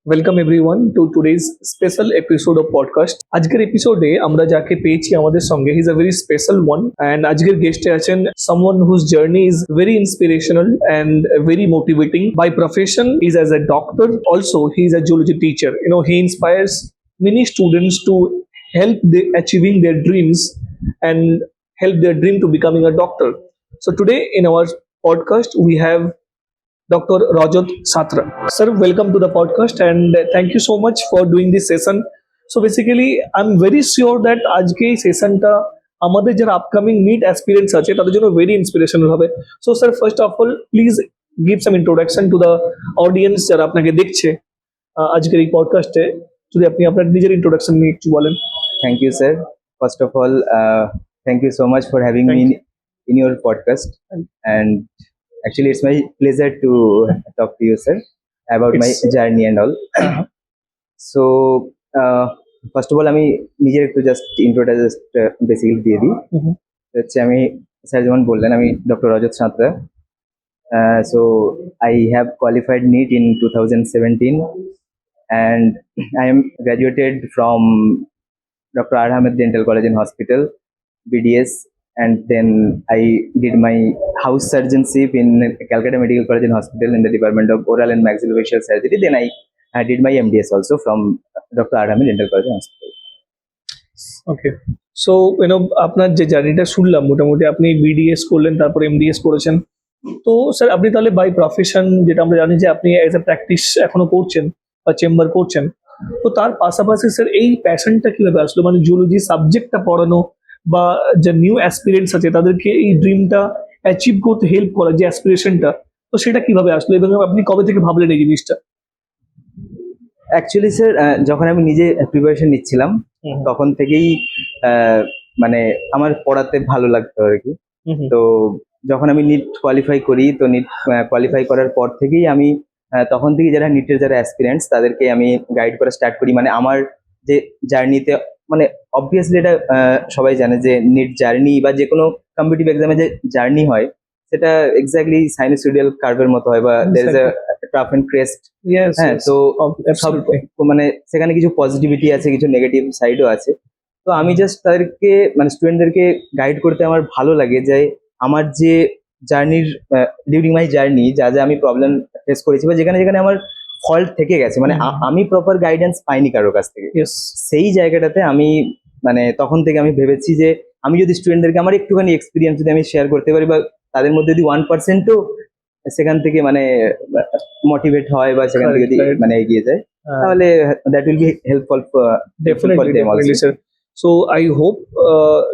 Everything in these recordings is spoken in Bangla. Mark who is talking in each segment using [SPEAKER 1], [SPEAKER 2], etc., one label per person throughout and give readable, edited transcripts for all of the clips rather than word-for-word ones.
[SPEAKER 1] Welcome everyone to today's special episode of podcast. আজকের এপিসোডে আমরা যাকে পেয়েছি আমাদের সঙ্গে, he is a very special one, and আজকের গেস্টে আছেন someone whose journey is very inspirational and very motivating. By profession is as a doctor, also he is a zoology teacher. He inspires many students to help they achieving their dreams and help their dream to becoming a doctor. So today in our podcast we have Dr. Rajat Satra. Sir, welcome to the podcast and thank you so much for doing this session. So basically, I'm very sure that আজকে এই সেশনটা আমাদের যারা আপকামিং নিট অ্যাসপিরেন্টস আছে তাদের জন্য ভেরি ইন্সপিরেশনাল হবে। So sir, first of all please give some introduction to the audience যারা আপনাকে দেখছে আজকের এই পডকাস্টে। যদি আপনি আপনার নিজের ইন্ট্রোডাকশন নিয়ে একটু বলেন।
[SPEAKER 2] Thank you, sir. First of all, thank you so much for having
[SPEAKER 1] Thank
[SPEAKER 2] me in your podcast. And actually, it's my pleasure to talk to you, sir, about my
[SPEAKER 1] It's-
[SPEAKER 2] journey and all. So, first of all, আমি নিজের একটু জাস্ট ইন্ট্রোটা জাস্ট বেসিক্যালি দিয়ে দিই।
[SPEAKER 1] Mhm.
[SPEAKER 2] হচ্ছে আমি স্যার যেমন বললেন, আমি doctor Rajat Santra. So, I have qualified NEET in 2017, and I am graduated from Dr. R. Ahmed Dental College and Hospital, BDS, and then I did my house surgeonship in Calcutta Medical College and Hospital in the Department of Oral and Maxillofacial Surgery. Then I did my MDS also from Dr. R. Ahmed Dental College and Hospital.
[SPEAKER 1] Okay, so আপনার যে জার্নিটা শুনলাম, মোটামুটি আপনি বিডিএস করলেন, তারপর এমডিএস করেছেন। তো স্যার, আপনি তাহলে বাই প্রফেশন, যেটা আমরা জানি যে আপনি এজ এ প্র্যাকটিস এখনো করছেন বা চেম্বার করছেন, তো তার পাশাপাশি স্যার এই প্যাশনটা কিভাবে আসলো? মানে জুলজি সাবজেক্টটা পড়ানো বা যে নিউ অ্যাসপিরেন্টস আছে তাদেরকে এই ড্রিমটা অ্যাচিভ করতে হেল্প করা, যে অ্যাসপিরেশনটা, তো সেটা কিভাবে আসলো এবং আপনি কবে থেকে ভাবলেন এই জিনিসটা?
[SPEAKER 2] অ্যাকচুয়ালি স্যার, যখন আমি নিজে প্রিপারেশন নিচ্ছিলাম তখন থেকেই মানে আমার পড়াতে ভালো লাগতো আর কি। তো যখন আমি নিট কোয়ালিফাই করি, তো নিট কোয়ালিফাই করার পর থেকেই আমি তখন থেকে যারা নিটের যারা অ্যাসপিরেন্টস তাদেরকে আমি গাইড করা স্টার্ট করি। মানে আমার যে জার্নিতে, মানে অবভিয়াসলি এটা সবাই জানে যে নিট জার্নি বা যে কোনো কম্পিটিটিভ এক্সামে যে জার্নি হয় সেটা এক্স্যাক্টলি সাইনোসয়েডাল কার্ভের মতো হয়, বা there is a trough and crest.
[SPEAKER 1] Yes,
[SPEAKER 2] হ্যাঁ,
[SPEAKER 1] yes.
[SPEAKER 2] তো সব
[SPEAKER 1] Absolutely.
[SPEAKER 2] মানে সেখানে কিছু পজিটিভিটি আছে, কিছু নেগেটিভ সাইডও আছে। তো আমি জাস্ট তাদেরকে, মানে স্টুডেন্টদেরকে গাইড করতে আমার ভালো লাগে, যে আমার যে জার্নির ডিউরিং মাই জার্নি যা যা আমি প্রবলেম ফেস করেছি বা যেখানে যেখানে আমার ফল্ট থেকে গেছে, মানে আমি প্রপার গাইডেন্স পাইনি কারোর কাছ থেকে,
[SPEAKER 1] Yes.
[SPEAKER 2] সেই জায়গাটাতে আমি মানে তখন থেকে আমি ভেবেছি যে আমি যদি স্টুডেন্টদেরকে আমার একটুখানি এক্সপিরিয়েন্স যদি আমি শেয়ার করতে পারি, বা তাদের মধ্যে যদি 1%ও সেখান থেকে মানে মোটিভেট হয় বা সেখান থেকে যদি
[SPEAKER 1] Correct.
[SPEAKER 2] মানে এগিয়ে যায়, তাহলে that will be helpful for
[SPEAKER 1] Definitely,
[SPEAKER 2] them also.
[SPEAKER 1] definitely, sir. So I hope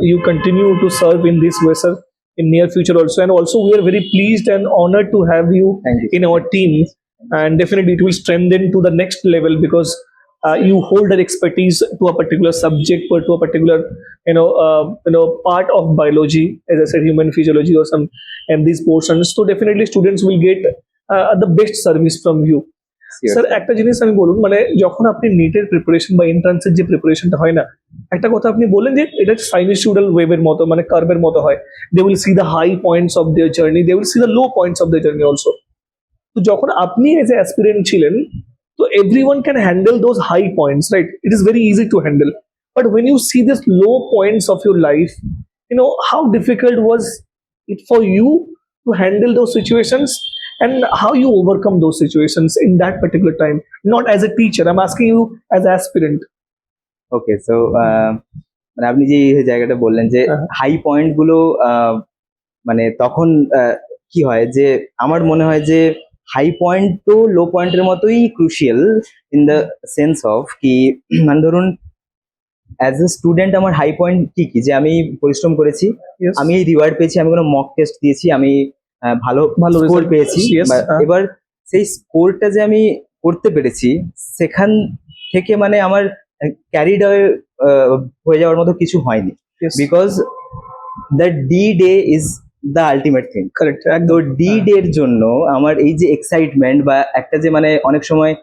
[SPEAKER 1] you continue to serve in this way, sir, in near future also. And also, we are very pleased and honored to have you
[SPEAKER 2] Thank you.
[SPEAKER 1] in our team. And definitely, it will strengthen to the next level because you hold an expertise to a particular subject or to a particular, part of biology, as I said, human physiology or some, and these portions. So definitely, students will get the best service from you.
[SPEAKER 2] Sure.
[SPEAKER 1] Sir, একটা জিনিস আমি বলুন, মানে যখন আপনি নিটের প্রিপারেশন বা এন্ট্রান্সের যে প্রিপারেশনটা হয় না, একটা কথা আপনি বললেন যে এটা সাইনোসয়েডাল ওয়েভের মতো, মানে কার্ভের মতো হয়। They will see the high points of their journey, they will see the low points of their journey also. তো যখন আপনি এজ এ অ্যাসপিরেন্ট ছিলেন, তো everyone can handle those high points, right? It is very easy to handle, but when you see this low points of your life, how difficult was it for you to handle those situations and how you overcome those situations in that particular time? Not as a teacher, I'm asking you as an aspirant.
[SPEAKER 2] Okay, so মানে আপনি যে এই জায়গাটা বললেন যে
[SPEAKER 1] হ্যাঁ।
[SPEAKER 2] হাই পয়েন্ট গুলো, মানে তখন কি হয় যে আমার মনে হয় যে হাই পয়েন্ট তো লো পয়েন্টের মতোই crucial, in the sense of কি মানে ধরুন অ্যাজ এ স্টুডেন্ট আমার হাই পয়েন্ট কি কি, যে আমি পরিশ্রম করেছি,
[SPEAKER 1] Yes.
[SPEAKER 2] আমি রিওয়ার্ড পেয়েছি, আমি কোনো মক টেস্ট দিয়েছি, আমি ভালো
[SPEAKER 1] ভালো
[SPEAKER 2] স্কোর
[SPEAKER 1] result
[SPEAKER 2] পেয়েছি।
[SPEAKER 1] Yes,
[SPEAKER 2] এবার সেই স্কোরটা যে আমি করতে পেরেছি, সেখান থেকে মানে আমার ক্যারিড হয়ে যাওয়ার মতো কিছু হয়নি,
[SPEAKER 1] yes.
[SPEAKER 2] Because the D day is the ultimate thing.
[SPEAKER 1] Correct,
[SPEAKER 2] তো
[SPEAKER 1] একদম।
[SPEAKER 2] ডি ডের জন্য আমার এই যে এক্সাইটমেন্ট বা একটা যে মানে অনেক সময়,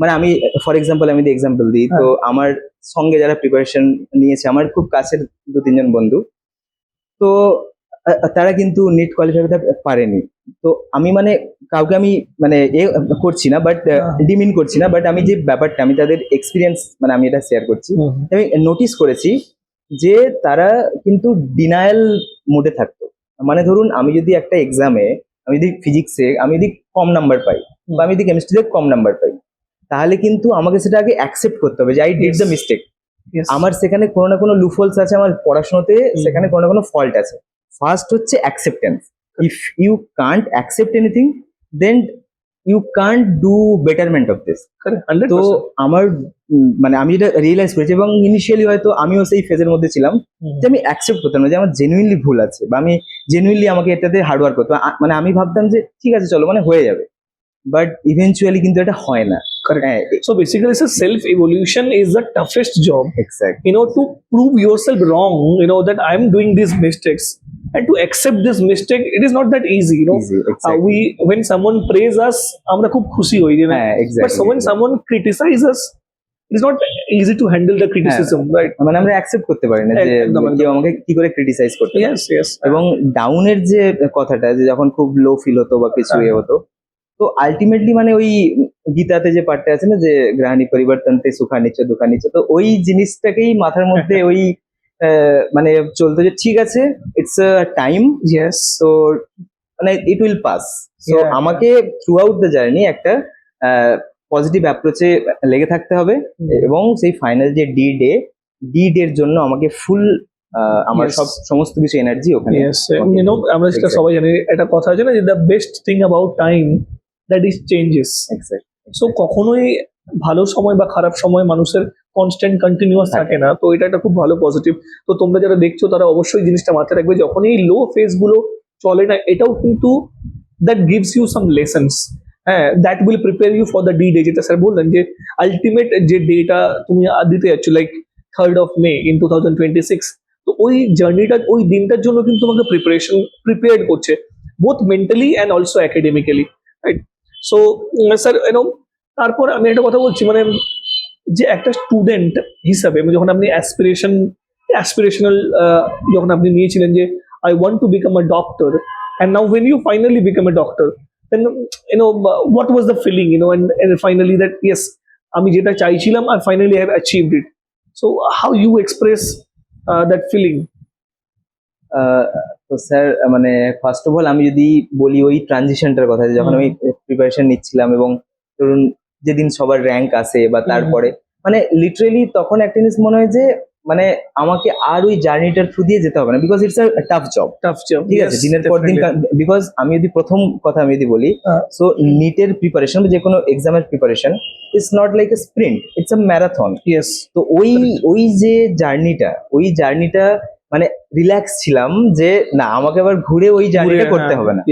[SPEAKER 2] মানে আমি ফর এক্সাম্পল আমি এক্সাম্পল দিই, তো আমার সঙ্গে যারা প্রিপারেশন নিয়েছে আমার খুব কাছের 2-3 জন বন্ধু, তো তারা কিন্তু নিট কোয়ালিফাই করতে পারেনি। তো আমি মানে কাউকে আমি মানে করছি না, বাট ডিমিন করছি না, বাট আমি যে ব্যাপারটা আমি তাদের এক্সপিরিয়েন্স মানে আমি এটা শেয়ার করছি। আমি নোটিস করেছি যে তারা কিন্তু ডিনায়াল মোডে থাকতো। মানে ধরুন আমি যদি একটা এক্সামে, আমি যদি ফিজিক্সে আমি যদি কম নাম্বার পাই বা আমি যদি কেমিস্ট্রিতে কম নাম্বার পাই, তাহলে কিন্তু আমাকে সেটা আগে অ্যাকসেপ্ট করতে হবে যে আই ডিড দ্য মিস্টেক। আমার সেখানে কোনো না কোনো লুফলস আছে, আমার পড়াশোনাতে সেখানে কোনো না কোনো ফল্ট আছে। ফার্স্ট হচ্ছে acceptance. If you can't accept anything, then you can't do betterment of this. তো আমার মানে আমি এটা রিয়েলাইজ করেছি, এবং ইনিশিয়ালি হয়তো আমিও সেই ফেজের মধ্যে ছিলাম যে আমি অ্যাকসেপ্ট করতাম না যে আমার জেনুইনলি ভুল আছে, বা আমি জেনুইনলি আমাকে এটাতে হার্ডওয়ার্ক করতে হবে। মানে আমি ভাবতাম যে ঠিক আছে চলো মানে হয়ে যাবে, বাট ইভেনচুয়ালি কিন্তু এটা হয় না।
[SPEAKER 1] So basically, so self-evolution is the toughest job.
[SPEAKER 2] Exactly.
[SPEAKER 1] To prove yourself wrong, that I'm doing these mistakes, and to accept this mistake, it is not that easy.
[SPEAKER 2] Easy, exactly.
[SPEAKER 1] When someone praise us, আমরা খুব খুশি হই,
[SPEAKER 2] exactly.
[SPEAKER 1] But when someone criticize us, it is not easy to handle the criticism, right?
[SPEAKER 2] মানে আমরা অ্যাকসেপ্ট করতে পারি না যে কেউ আমাকে কি করে ক্রিটিসাইজ করতে পারে।
[SPEAKER 1] Yes.
[SPEAKER 2] এবং ডাউনের যে কথাটা, যে যখন খুব লো ফিল হতো বা কিছু হতো, তো আলটিমেটলি মানে ওই গীতাতে যে পার্টটা আছে না, যে গ্রহাণী পরিবর্তনতে সুখা নিচ্ছ দুঃখা নিচ্ছ, তো ওই জিনিসটাকেই মাথার মধ্যে ওই মানে চলতো যে ঠিক আছে, ইটস আ টাইম,
[SPEAKER 1] Yes.
[SPEAKER 2] তো মানে ইট উইল পাস। সো আমাকে থ্রু আউট দ্য জার্নি একটা পজিটিভ অ্যাপ্রোচে লেগে থাকতে হবে, এবং সেই ফাইনাল যে ডি এর জন্য আমাকে ফুল আমার সমস্ত কিছু এনার্জি ওখানে।
[SPEAKER 1] আমরা সেটা সবাই জানি, একটা কথা আছে না যে the best thing about time that is changes. So কখনোই ভালো সময় বা খারাপ সময় মানুষের কনস্ট্যান্ট কন্টিনিউয়াস থাকে না, তো এটা একটা খুব ভালো পজিটিভ। তো তোমরা যারা দেখছো তারা অবশ্যই জিনিসটা মাথায় রাখবে, যখন এই লো ফেজ গুলো চলে না, এটাও কিন্তু that gives you some lessons. হ্যাঁ, that will prepare you for the day, যেটা স্যার বললেন যে আলটিমেট যে ডেটা তুমি দিতে যাচ্ছ, like 3rd of May in 2026, তো ওই জার্নিটা, ওই দিনটার জন্য কিন্তু তোমাকে প্রিপেয়ার্ড করছে, both mentally and also academically, right? So sir তারপর আমি একটা কথা বলছি, মানে যে একটা স্টুডেন্ট হিসাবে যখন আপনি অ্যাসপিরেশনাল যখন আপনি নিয়েছিলেন যে I want to become a doctor, and now when you finally become a doctor, then what was the feeling, and finally that yes, আমি যেটা চাইছিলাম আর finally I have achieved it. So how you express that feeling?
[SPEAKER 2] তো স্যার মানে ফার্স্ট অফ অল আমি যদি বলি ওই ট্রানজিশনটার কথা, যখন আমি প্রিপারেশন নিচ্ছিলাম এবং ধরুন যেদিন সবার র্যাঙ্ক আসে বা তারপরে মানে লিটারেলি তখন একটা জিনিস মনে হয় যে মানে আমাকে আর ওই জার্নিটার থ্রু দিয়ে যেতে হবে না, because it's a tough job. ঠিক আছে, দিনের পর দিন, বিকজ আমি যদি প্রথম কথা আমি যদি বলি, সো নিটের প্রিপারেশন, যে কোনো এক্সামের preparation it's not like a sprint, it's a marathon.
[SPEAKER 1] Yes.
[SPEAKER 2] তো ওই যে জার্নিটা মানে রিল্যাক্স ছিলাম যে না আমাকে আবার ঘুরে ওই জার্নিটা করতে হবে না।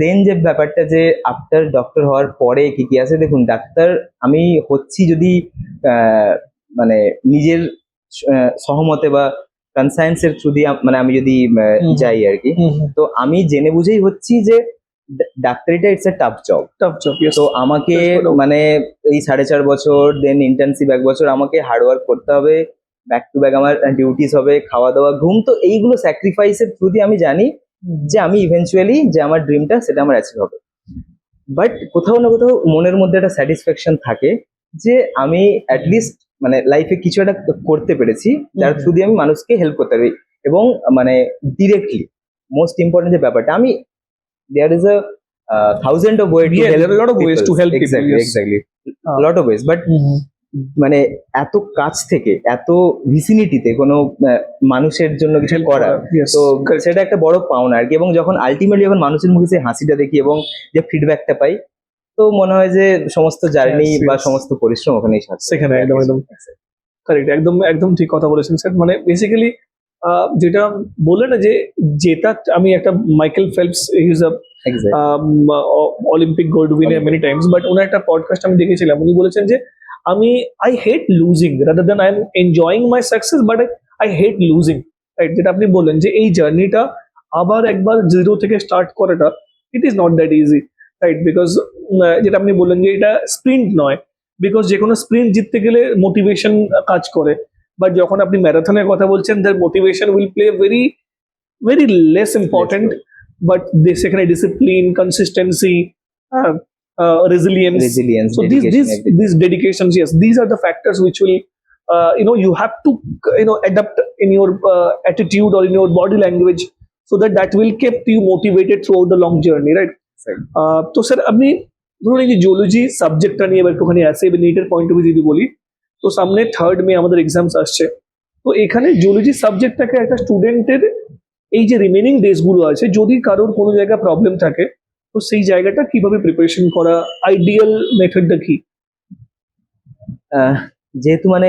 [SPEAKER 2] দেন যে ব্যাপারটা যে আফটার ডক্টর হওয়ার পরে কি আছে, দেখুন ডাক্তার আমি হচ্ছি যদি মানে নিজের সহমতে বা কনসায়েন্সের থ্রু দিয়ে মানে আমি যদি যাই আর কি, তো আমি জেনে বুঝেই হচ্ছি যে ডাক্তারিটা ইটস এ টাফ জব। তো আমাকে মানে এই 4.5 বছর, দেন ইন্টার্নশিপ 1 বছর, আমাকে হার্ডওয়ার্ক করতে হবে, ব্যাক টু ব্যাক আমার ডিউটিস হবে, খাওয়া দাওয়া, ঘুম, তো এইগুলো স্যাক্রিফাইসের থ্রু দিয়ে আমি জানি যে আমি ইভেনচুয়ালি যে আমার ড্রিমটা সেটা আমার অ্যাচিভ হবে। বাট কোথাও না কোথাও মনের মধ্যে একটা স্যাটিসফ্যাকশন থাকে যে আমি অ্যাটলিস্ট মানে লাইফে কিছু একটা করতে পেরেছি, যার থ্রু দিয়ে আমি মানুষকে হেল্প করতে পারি, এবং মানে ডিরেক্টলি মোস্ট ইম্পর্টেন্ট যে ব্যাপারটা, আমি there is a thousand of ways to help.
[SPEAKER 1] There are a lot of ways to help people.
[SPEAKER 2] Exactly. A lot of ways, but মানে এত কাছ থেকে, এত ভিসিনিটিতে কোনো মানুষের জন্য কিছু করা, তো সেটা একটা বড় পাওনা আর কি। এবং যখন আলটিমেটলি যখন মানুষের মুখে সেই হাসিটা দেখি এবং যে ফিডব্যাকটা পাই, তো মনে হয় যে সমস্ত জার্নি বা সমস্ত পরিশ্রম ওখানেই
[SPEAKER 1] সেখানে একদম কারেক্ট, একদম ঠিক কথা বলেছেন স্যার। মানে বেসিক্যালি যেটা বললেন না যে যেটা আমি একটা Michael Phelps, he is a Olympic gold winner many times, but ওনার একটা পডকাস্ট আমি দেখেছিলাম, উনি বলেছেন যে I hate losing rather than I am enjoying my success, but I hate losing, right? যেটা আপনি বললেন যে এই জার্নিটা আবার একবার 0 থেকে স্টার্ট করাটা, it is not that easy, right? Because যেটা আপনি বললেন যে এটা স্প্রিন্ট নয়, বিকজ যে কোনো স্প্রিন্ট জিততে গেলে মোটিভেশন কাজ করে, বাট যখন আপনি ম্যারাথনের কথা বলছেন, there motivation will play very very less important but they সেখানে discipline, consistency, resilience.
[SPEAKER 2] resilience,
[SPEAKER 1] So
[SPEAKER 2] dedication, everything.
[SPEAKER 1] these dedications, yes, these are the factors which will you have to adapt in your attitude or in your body language, so that will keep you motivated throughout the long journey, right?
[SPEAKER 2] Right.
[SPEAKER 1] তো স্যার আপনি ধরুন এই যে জিওলজি সাবজেক্টটা নিয়ে এবার একটুখানি আসে নিটের পয়েন্ট অফ ভিউ যদি বলি, তো সামনে 3rd মে আমাদের এক্সামস আসছে, তো এখানে জিওলজি সাবজেক্টটাকে একটা স্টুডেন্টের এই যে রিমেনিং ডেজগুলো আছে, যদি কারোর কোনো জায়গায় প্রবলেম থাকে, তো সেই জায়গাটা কিভাবে প্রিপারেশন করা, আইডিয়াল মেথডটা কি?
[SPEAKER 2] যেহেতু মানে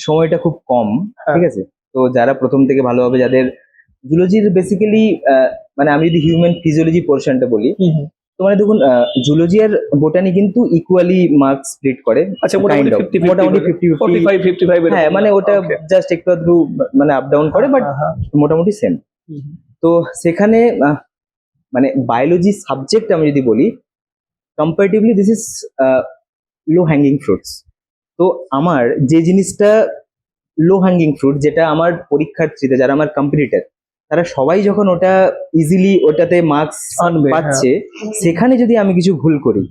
[SPEAKER 2] সময়টা খুব কম, ঠিক আছে, তো যারা প্রথম থেকে ভালোভাবে, যাদের জুলজির বেসিক্যালি মানে আমি যদি হিউম্যান ফিজিওলজি পোর্শনটা বলি, তো মানে দেখুন জুলজি আর বোটানি কিন্তু ইকুয়ালি মার্কস স্প্লিট করে,
[SPEAKER 1] আচ্ছা,
[SPEAKER 2] kind of, মোটামুটি 50-50,
[SPEAKER 1] 45
[SPEAKER 2] হ্যাঁ মানে ওটা জাস্ট একটু আধটু মানে আপ ডাউন করে, বাট মোটামুটি সেম। তো সেখানে মানে বায়োলজি সাবজেক্ট আমি যদি বলি, comparatively this is low hanging fruits. তো আমার যে জিনিসটা লো হ্যাঙ্গিং ফ্রুট, যেটা আমার পরীক্ষার্থীরা যারা আমার কম্পিটিটর, তারা সবাই যখন ওটা ইজিলি ওটাতে মার্কস
[SPEAKER 1] আনবে,
[SPEAKER 2] পাচ্ছে, সেখানে যদি আমি কিছু ভুল করি,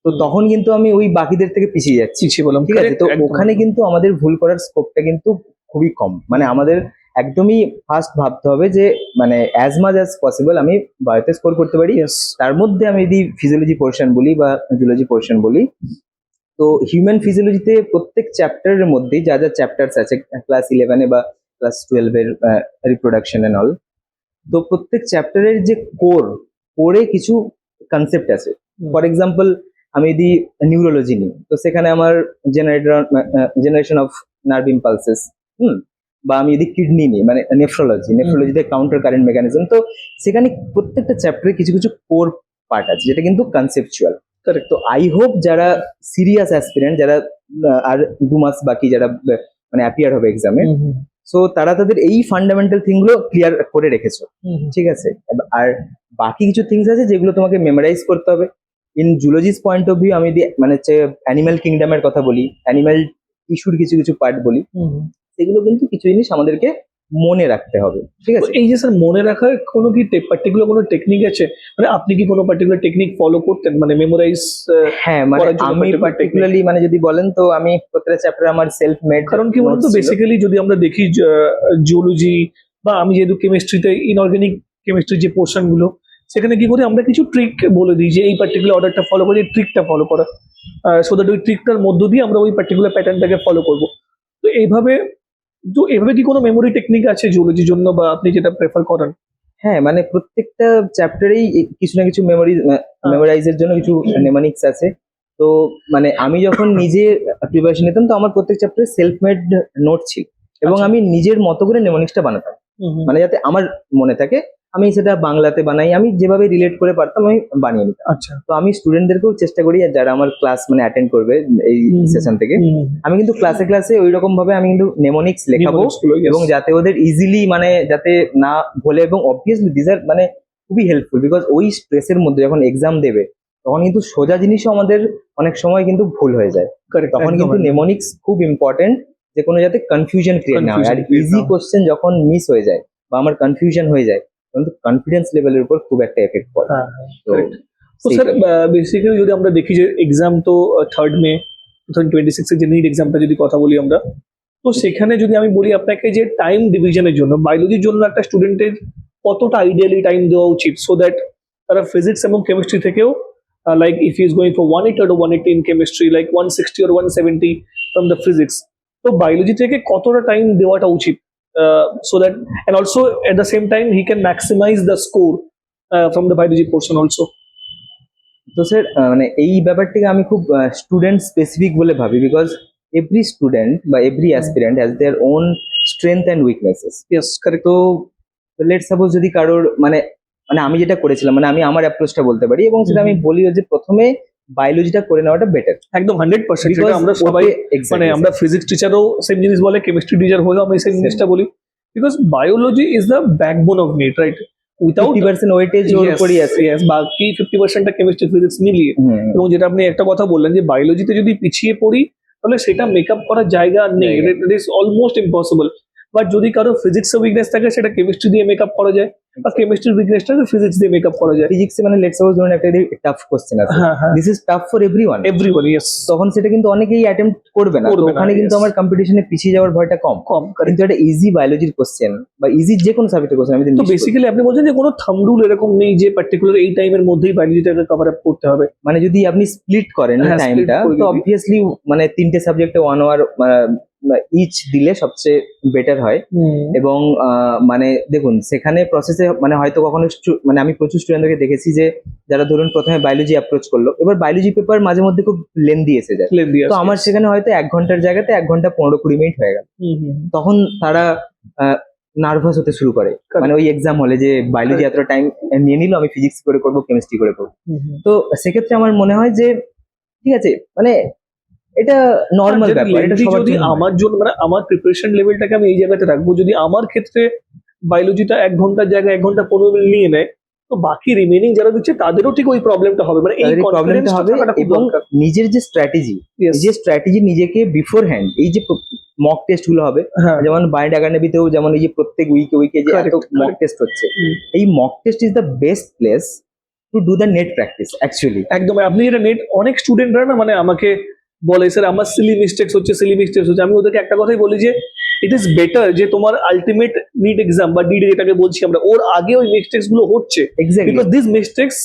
[SPEAKER 2] তো তখন কিন্তু আমি ওই বাকিদের থেকে পিছিয়ে যাচ্ছি,
[SPEAKER 1] বললাম,
[SPEAKER 2] ঠিক আছে। তো ওখানে কিন্তু আমাদের ভুল করার স্কোপটা কিন্তু খুবই কম, মানে আমাদের একদমই ফার্স্ট ভাবতে হবে যে মানে অ্যাজ মাচ অ্যাজ পসিবল আমি বায়োতে স্কোর করতে পারি। তার মধ্যে আমি যদি ফিজিওলজি পোর্শন বলি বা জুলজি পোর্শন বলি, তো হিউম্যান ফিজিওলজিতে প্রত্যেক চ্যাপ্টারের মধ্যেই যা যা চ্যাপ্টার্স আছে ক্লাস 11-এ বা ক্লাস 12-এর রিপ্রোডাকশন এন্ড অল, তো প্রত্যেক চ্যাপ্টারের যে কোরে কিছু কনসেপ্ট আছে। ফর এক্সাম্পল আমি যদি নিউরোলজি নিই, তো সেখানে আমার জেনারেশন অফ নার্ভ ইম্পালসেস, বা আমি যদি কিডনি নিই মানে নেফ্রোলজিতে কাউন্টার কারেন্ট মেকানিজম, তো সেখানে প্রত্যেকটা চ্যাপ্টারে কিছু কিছু কোর পার্ট আছে যেটা কিন্তু কনসেপচুয়াল। কারেক্ট। তো আই হোপ যারা সিরিয়াস অ্যাসপিরেন্ট, যারা আর 2 মাস বাকি, যারা মানে অ্যাপিয়ার হবে এক্সামে, সো তারা তাদের এই ফান্ডামেন্টাল থিংগুলো ক্লিয়ার করে রেখেছো, ঠিক আছে। আর বাকি কিছু থিংস আছে যেগুলো তোমাকে মেমোরাইজ করতে হবে। ইন জুলজিস পয়েন্ট অফ ভিউ আমি যদি মানে অ্যানিমাল কিংডমের কথা বলি, অ্যানিমাল টিস্যুর কিছু কিছু পার্ট বলি, সেগুলো কিন্তু কিছু জিনিস আমাদেরকে মনে রাখতে হবে, ঠিক আছে।
[SPEAKER 1] এই যে স্যার মনে রাখার কোনো কি পার্টিকুলার কোনো টেকনিক আছে, মানে আপনি কি কোনো পার্টিকুলার টেকনিক ফলো করতেন মানে মেমোরাইজ?
[SPEAKER 2] হ্যাঁ, মানে আমি পার্টিকুলারলি মানে যদি বলেন, তো আমি প্রত্যেকটা চ্যাপ্টারে আমার সেলফ মেড,
[SPEAKER 1] কারণ কি বলতো বেসিক্যালি যদি আমরা দেখি জিওলজি বা আমি যেহেতু কেমিস্ট্রিতে ইনঅর্গানিক কেমিস্ট্রির যে পোর্শন গুলো, সেখানে কি করি আমরা কিছু ট্রিক বলে দিই যে এই পার্টিকুলার অর্ডারটা ফলো করে, এই ট্রিকটা ফলো করা, সো দ্যাট ওই ট্রিকটার মধ্য দিয়ে আমরা ওই পার্টিকুলার প্যাটার্নটাকে ফলো করবো। তো এইভাবে কি কোনো মেমোরি টেকনিক আছে জিওলজির জন্য, বা আপনি যেটা প্রেফার করেন?
[SPEAKER 2] হ্যাঁ, মানে প্রত্যেকটা চ্যাপ্টারেই কিছু না কিছু মেমোরাইজের জন্য কিছু নেমানিক্স আছে। তো মানে আমি যখন নিজে প্রিপারেশন নিতাম, তো আমার প্রত্যেক চ্যাপ্টারে সেলফ মেড নোট ছিল, এবং আমি নিজের মতো করে নেমানিক্সটা বানাতাম, মানে যাতে আমার মনে থাকে। আমি সেটা বাংলাতে বানাই, আমি যেভাবে রিলেট করে পারতাম আমি বানিয়ে নিতাম।
[SPEAKER 1] আচ্ছা।
[SPEAKER 2] তো আমি স্টুডেন্টদেরকেও চেষ্টা করি, যারা আমার ক্লাস মানে অ্যাটেন্ড করবে এই সেশন থেকে, আমি কিন্তু ক্লাসে ওই রকম ভাবে আমি কিন্তু নেমোনিক্স লেখাবো, এবং যাতে ওদের ইজিলি মানে যাতে না ভুলে, এবং অবভিয়াসলি দিস আর মানে খুবই হেল্পফুল, বিকজ ওই স্ট্রেসের মধ্যে যখন এক্সাম দেবে, তখন কিন্তু সোজা জিনিসও আমাদের অনেক সময় কিন্তু ভুল হয়ে যায়। তখন কিন্তু নেমোনিক্স খুব ইম্পর্টেন্ট, যে কোনো যাতে কনফিউশন ক্রিয়েট না হয়। আর ইজি কোশ্চেন যখন মিস হয়ে যায় বা আমার কনফিউশন হয়ে যায়, তখন তো কনফিডেন্স লেভেলের উপর খুব একটা এফেক্ট পড়ে।
[SPEAKER 1] তো স্যার বেসিক্যালি যদি আমরা দেখি যে এক্সাম তো 3rd মে 2026 এর যে নিট এক্সামটা যদি কথা বলি আমরা, তো সেখানে যদি আমি বলি আপনাকে যে টাইম ডিভিশনের জন্য বায়োলজির জন্য একটা স্টুডেন্টের কতটা আইডিয়ালি টাইম দেওয়া উচিত, সো দ্যাট তারা ফিজিক্স এবং কেমিস্ট্রি থেকেও like if is going for 180 or 180 in chemistry, like 160 or 170 from the physics, তো বায়োলজি থেকে কতটা টাইম দেওয়াটা উচিত, so that and also at the same time he can maximize the score from the biology portion also?
[SPEAKER 2] তো স্যার মানে এই ব্যাপারটিকে আমি খুব স্টুডেন্ট স্পেসিফিক বলে ভাবি, বিকজ এভরি স্টুডেন্ট বা every aspirant has their own strength and weaknesses.
[SPEAKER 1] Yes, correct.
[SPEAKER 2] তো লেটস সাপোজ যদি কারোর মানে আমি যেটা করেছিলাম, মানে আমি আমার অ্যাপ্রোচটা বলতে পারি, এবং সেটা আমি বলি যে প্রথমে বায়োলজিটা করে নেওয়াটা বেটার।
[SPEAKER 1] একদম 100%। এটা আমরা সবাই মানে আমরা ফিজিক্স টিচারও সেম জিনিস বলে, কেমিস্ট্রি টিচার হলেও আমি সেই জিনিসটা বলি, because biology is the backbone of NEET, right? Without
[SPEAKER 2] 50% weightage ওর উপরই আছে,
[SPEAKER 1] বাকি 50%টা কেমিস্ট্রি ফিজিক্স মিলিয়ে। এবং যেটা আপনি একটা কথা বললেন যে বায়োলজিতে যদি পিছিয়ে পড়ি, তাহলে সেটা মেকআপ করার জায়গা নেই, it is almost impossible. But যদি কারো ফিজিক্সে উইকনেস থাকে সেটা কেমিস্ট্রি দিয়ে মেকআপ করা যায়, বা কেমিস্ট্রির উইকনেসটাকে ফিজিক্স দিয়ে মেকআপ করা যায়।
[SPEAKER 2] ফিজিক্সে মানে লেটস সাপোজ ধরুন একটা টাফ কোশ্চেন আছে,
[SPEAKER 1] হ্যাঁ হ্যাঁ,
[SPEAKER 2] this is tough for everyone,
[SPEAKER 1] everyone, yes,
[SPEAKER 2] তখন সেটা কিন্তু অনেকেই অ্যাটেম্প্ট করবে না, তো
[SPEAKER 1] করবে না,
[SPEAKER 2] ওখানে কিন্তু
[SPEAKER 1] yes.
[SPEAKER 2] আমার কম্পিটিশনে পিছিয়ে যাওয়ার ভয়টা কম।
[SPEAKER 1] কম।
[SPEAKER 2] কিন্তু একটা ইজি বায়োলজির কোশ্চেন বা ইজি যে কোনো সাবজেক্টের কোশ্চেন আমি
[SPEAKER 1] তো বেসিক্যালি আপনি বলছেন যে কোনো থাম রুল এরকম নেই যে পার্টিকুলার এই টাইমের মধ্যেই বায়োলজিটাকে কভার আপ করতে হবে।
[SPEAKER 2] মানে যদি আপনি স্প্লিট করেন
[SPEAKER 1] হ্যাঁ, split
[SPEAKER 2] টাইমটা,
[SPEAKER 1] করে
[SPEAKER 2] তো
[SPEAKER 1] যদি।
[SPEAKER 2] অবভিয়াসলি মানে 3টে সাবজেক্টে 1 আওয়ার ইচ দিলে সবচেয়ে বেটার হয়। এবং মানে দেখুন সেখানে প্রসেসে মানে হয়তো কখনো মানে আমি প্রচুর স্টুডেন্টদেরকে দেখেছি যে যারা ধরুন প্রথমে বায়োলজি অ্যাপ্রোচ করলো, এবার বায়োলজি পেপার মাঝে মধ্যে খুব লেন্দি এসে যায়, তো আমার সেখানে হয়তো 1 ঘন্টার জায়গাতে 1 ঘন্টা 15-20 মিনিট হয়ে গেল, তখন তারা নার্ভাস হতে শুরু করে, মানে ওই এক্সাম হলে যে বায়োলজি এত টাইম নিয়ে নিল, আমি ফিজিক্স করে করবো, কেমিস্ট্রি করে করবো। তো সেক্ষেত্রে আমার মনে হয় যে ঠিক আছে, মানে এটা নর্মাল ব্যাপার, এটা সবার
[SPEAKER 1] যদি
[SPEAKER 2] জন্য হয়।
[SPEAKER 1] আমার জন্য মানে আমার প্রিপারেশন লেভেলটাকে আমি এই জায়গাতে রাখবো, যদি আমার ক্ষেত্রে বায়োলজিটা 1 ঘন্টার জায়গায় 1 ঘন্টা 15 মিনিট নিয়ে নেয়, তো বাকি রিমেনিং যারা দিচ্ছে তাদেরও ঠিক ওই প্রবলেমটা হবে, মানে এই
[SPEAKER 2] তাদের এই প্রবলেমটা
[SPEAKER 1] কনফিডেন্সটা
[SPEAKER 2] হবে।
[SPEAKER 1] থাকাটা খুব
[SPEAKER 2] এবং
[SPEAKER 1] দরকার।
[SPEAKER 2] নিজের যে স্ট্র্যাটেজি,
[SPEAKER 1] Yes.
[SPEAKER 2] যে স্ট্র্যাটেজি নিজেকে বিফোর হ্যান্ড, এই যে মক টেস্ট গুলো হবে,
[SPEAKER 1] হ্যাঁ,
[SPEAKER 2] যেমন বায়োড একাডেমিতেও যেমন এই যে প্রত্যেক উইকে যে
[SPEAKER 1] Correct,
[SPEAKER 2] এত মক
[SPEAKER 1] correct.
[SPEAKER 2] টেস্ট হচ্ছে,
[SPEAKER 1] হুম।
[SPEAKER 2] এই mock test is the best place to do the net practice actually.
[SPEAKER 1] একদম। আপনি এটা নেট, অনেক স্টুডেন্টরা না মানে আমাকে বলে স্যার আমার সিলি মিস্টেক্স হচ্ছে, আমি ওদেরকে একটা কথাই বলি যে ইট ইজ বেটার যে তোমার আলটিমেট নিট এক্সাম বা ডিড যেটাকে বলছি আমরা, ওর আগে ওই মিস্টেক্স গুলো হচ্ছে,
[SPEAKER 2] exactly,
[SPEAKER 1] because this mistakes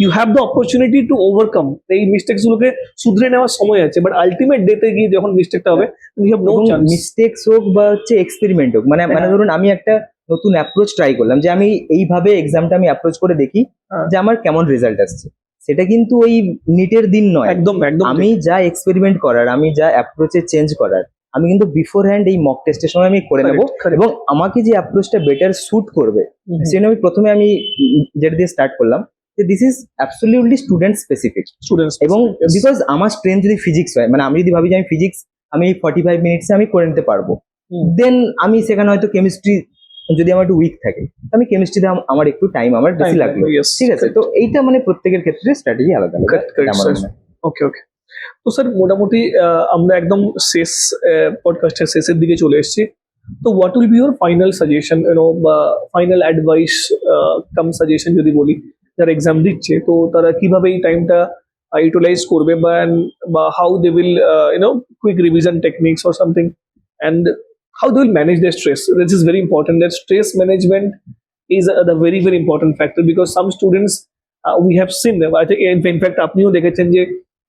[SPEAKER 1] you have the opportunity to overcome. এই মিস্টেক্স গুলোকে শুধরে নেওয়ার সময় আছে, বাট আলটিমেট ডেতে গিয়ে যখন মিস্টেকটা হবে you have no chance.
[SPEAKER 2] Mistakes হোক বা হচ্ছে এক্সপেরিমেন্ট হোক, মানে
[SPEAKER 1] হ্যাঁ।
[SPEAKER 2] ধরুন আমি একটা নতুন অ্যাপ্রোচ ট্রাই করলাম যে আমি এইভাবে এক্সামটা আমি অ্যাপ্রোচ করে দেখি
[SPEAKER 1] হ্যাঁ।
[SPEAKER 2] যে আমার কেমন রেজাল্ট আসছে, সেটা কিন্তু ওই নিটের দিন নয়।
[SPEAKER 1] একদম একদম।
[SPEAKER 2] আমি যা এক্সপেরিমেন্ট করার, আমি যা অ্যাপ্রোচে চেঞ্জ করার, আমি কিন্তু বিফোর হ্যান্ড এই মক টেস্টের সময় আমি করে নেব।
[SPEAKER 1] Correct, correct.
[SPEAKER 2] এবং আমাকে যে অ্যাপ্রোচটা বেটার স্যুট করবে,
[SPEAKER 1] হুম,
[SPEAKER 2] সেজন্য আমি প্রথমে যেটা দিয়ে স্টার্ট করলাম যে this is absolutely student specific.
[SPEAKER 1] Students
[SPEAKER 2] এবং বিকজ আমার স্ট্রেংথ যদি ফিজিক্স হয়, মানে আমি যদি ভাবি যে আমি ফিজিক্স আমি 45 মিনিটসে আমি করে নিতে পারবো, দেন আমি সেখানে হয়তো কেমিস্ট্রি যদি আমার একটু উইক থাকে, আমি কেমিস্ট্রিতে আমার একটু টাইম আমার বেশি লাগলো, ঠিক আছে। তো এইটা মানে প্রত্যেকের ক্ষেত্রে স্ট্র্যাটেজি আলাদা আলাদা, এটা আমার মনে হয়।
[SPEAKER 1] ওকে ওকে। তো স্যার মোটামুটি আমরা একদম শেষ পডকাস্টের শেষের দিকে চলে এসেছি। তো what will be your final suggestion, বা ফাইনাল অ্যাডভাইস কাম সাজেশন যদি বলি, যারা এক্সাম দিচ্ছে তো তারা কিভাবে এই টাইমটা ইউটিলাইজ করবে, বা how they will quick revision techniques or something, and how they will manage their stress. This is very important. That stress management is the very very important factor, because some students we have seen them. I think in fact আপনিও দেখেছেন যে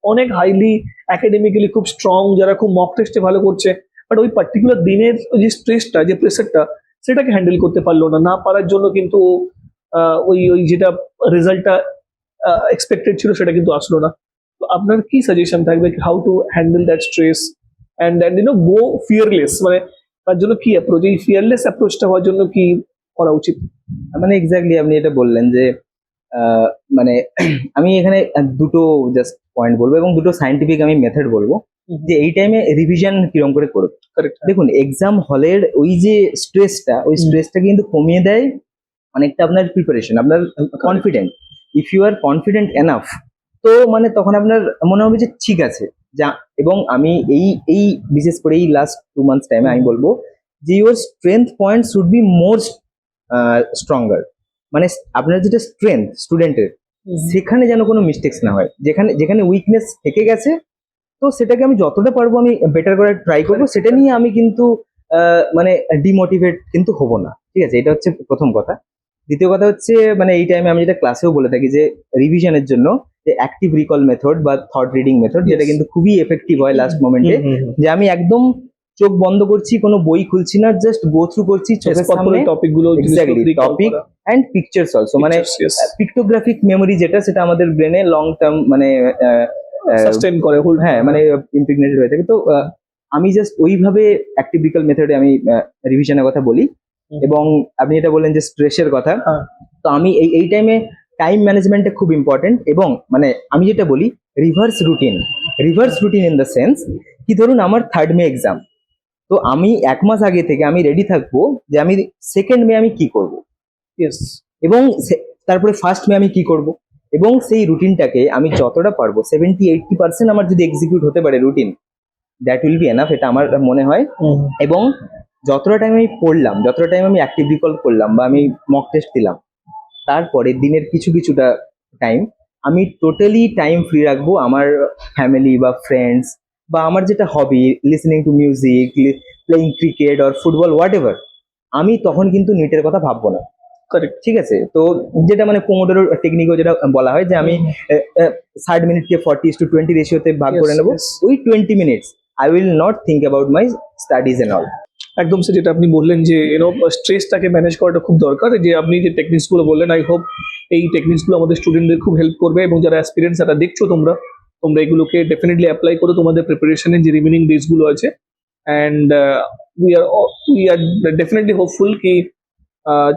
[SPEAKER 1] অনেক হাইলি একাডেমিক্যালি খুব স্ট্রং, যারা খুব মক টেস্টে ভালো করছে, বাট ওই পার্টিকুলার দিনের যে স্ট্রেসটা, যে প্রেসারটা, সেটাকে হ্যান্ডেল করতে পারলো না পারার জন্য কিন্তু ওই যেটা রেজাল্টটা এক্সপেক্টেড ছিল সেটা কিন্তু আসলো না। তো আপনার কি সাজেশন থাকবে how to handle that stress and go fearless, মানে তার জন্য কি অ্যাপ্রোচ, এই ফিয়ারলেস অ্যাপ্রোচটা হওয়ার জন্য কি করা উচিত?
[SPEAKER 2] মানে এক্স্যাক্টলি আপনি এটা বললেন যে মানে আমি এখানে দুটো জাস্ট পয়েন্ট বলবো এবং দুটো সাইন্টিফিক আমি মেথড বলবো যে এই টাইমে রিভিশন কিরকম করে করবে।
[SPEAKER 1] কারেক্ট।
[SPEAKER 2] দেখুন এক্সাম হলের ওই যে স্ট্রেসটা, ওই স্ট্রেসটা কিন্তু কমিয়ে দেয় অনেকটা আপনার প্রিপারেশন, আপনার confident. If you are confident enough, তো মানে তখন আপনার মনে হবে যে ঠিক আছে যা। এবং আমি এই বিশেষ করে এই লাস্ট 2 months টাইমে আমি বলবো যে your strength point should be more stronger. মানে আপনার যেটা স্ট্রেংথ স্টুডেন্টের, সেখানে যেন কোনো মিস্টেক্স না হয়, যেখানে উইকনেস থেকে গেছে, তো সেটাকে আমি যতটা পারবো আমি বেটার করার ট্রাই করবো, সেটা নিয়ে আমি কিন্তু মানে ডিমোটিভেট কিন্তু হব না, ঠিক আছে। এটা হচ্ছে প্রথম কথা। দ্বিতীয় কথা হচ্ছে মানে এই টাইমে আমি যেটা ক্লাসেও বলে থাকি যে রিভিশনের জন্য যে অ্যাক্টিভ রিকল মেথড বা থট রিডিং মেথড, যেটা কিন্তু খুবই এফেক্টিভ হয় লাস্ট মোমেন্টে, যে আমি একদম চোখ বন্ধ করছি, কোনো বই খুলছি না, জাস্ট গো থ্রু করছি চোখের সামনে
[SPEAKER 1] টপিকগুলো,
[SPEAKER 2] টপিক অ্যান্ড পিকচার্স অলসো, মানে পিক্টোগ্রাফিক মেমোরি যেটা, সেটা আমাদের ব্রেনে লং টার্ম মানে
[SPEAKER 1] সাস্টেইন করে,
[SPEAKER 2] হ্যাঁ মানে ইমপ্রেগনেটেড হয়ে থাকে। তো আমি জাস্ট ওইভাবে অ্যাক্টিভ রিকল মেথডে আমি রিভিশনের কথা বলি। এবং আপনি এটা বললেন যে স্ট্রেসের কথা, তো আমি এই টাইমে টাইম ম্যানেজমেন্টটা খুব ইম্পর্টেন্ট। এবং মানে আমি যেটা বলি reverse routine in the sense কি, ধরুন আমার 3rd May এক্সাম, তো আমি 1 মাস আগে থেকে আমি রেডি থাকবো যে আমি 2nd May আমি কি করব, এবং তারপরে 1st May আমি কি করব, এবং সেই রুটিনটাকে আমি যতটা পারবো 70-80% আমার যদি এক্সিকিউট হতে পারে routine, that will be enough, এটা আমার মনে হয়। এবং যতটা টাইম আমি পড়লাম, যতটা টাইম আমি অ্যাক্টিভ রিকল করলাম বা আমি মক টেস্ট দিলাম, তারপরে দিনের কিছুটা টাইম আমি টোটালি টাইম ফ্রি রাখবো আমার ফ্যামিলি বা ফ্রেন্ডস বা আমার যেটা hobby, listening to music, playing cricket or football, whatever, আমি তখন কিন্তু নিটের কথা ভাববো না।
[SPEAKER 1] কারেক্ট।
[SPEAKER 2] ঠিক আছে, তো যেটা মানে পোমোডোরো টেকনিকও যেটা বলা হয় যে আমি 60 মিনিটকে 40:20 রেশিওতে ভাগ করে নেবো। ওই 20 minutes I will not think about my studies and all.
[SPEAKER 1] একদম সে যেটা আপনি বললেন যে স্ট্রেসটাকে ম্যানেজ করাটা খুব দরকার, যে আপনি যে টেকনিক্সগুলো বললেন, আই হোপ এই টেকনিক্সগুলো আমাদের স্টুডেন্টদের খুব হেল্প করবে, এবং যারা অ্যাসপিরেন্টস যারা দেখছো তোমরা এগুলোকে ডেফিনেটলি অ্যাপ্লাই করো তোমাদের প্রিপারেশনের যে রিমেনিং ডেজগুলো আছে। And we are definitely hopeful কি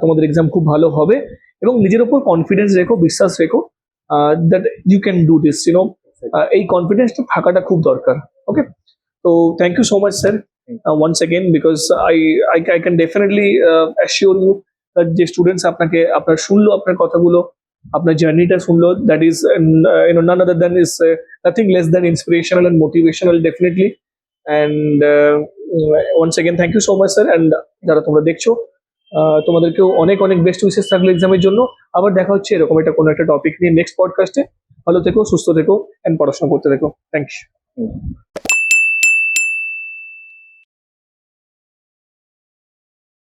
[SPEAKER 1] তোমাদের এক্সাম খুব ভালো হবে, এবং নিজের ওপর কনফিডেন্স রেখো, বিশ্বাস রেখো that you can do this, এই কনফিডেন্সটা থাকাটা খুব দরকার। ওকে, তো thank you so much sir once again, because I can definitely assure you that যে স্টুডেন্টস আপনার শুনলো, আপনার কথাগুলো, আপনার জার্নিটা শুনলো, that is none other than is nothing less than inspirational and motivational definitely. And once again thank you so much sir, and যারা তোমরা দেখছো তোমাদেরকেও অনেক অনেক বেস্ট উইশেস থাকলো এক্সামের জন্য। আবার দেখা হচ্ছে এরকম একটা কোনো একটা টপিক নিয়ে নেক্সট পডকাস্টে। ভালো থেকো, সুস্থ থেকো, এন্ড পড়াশোনা করতে থেকো। Thank you.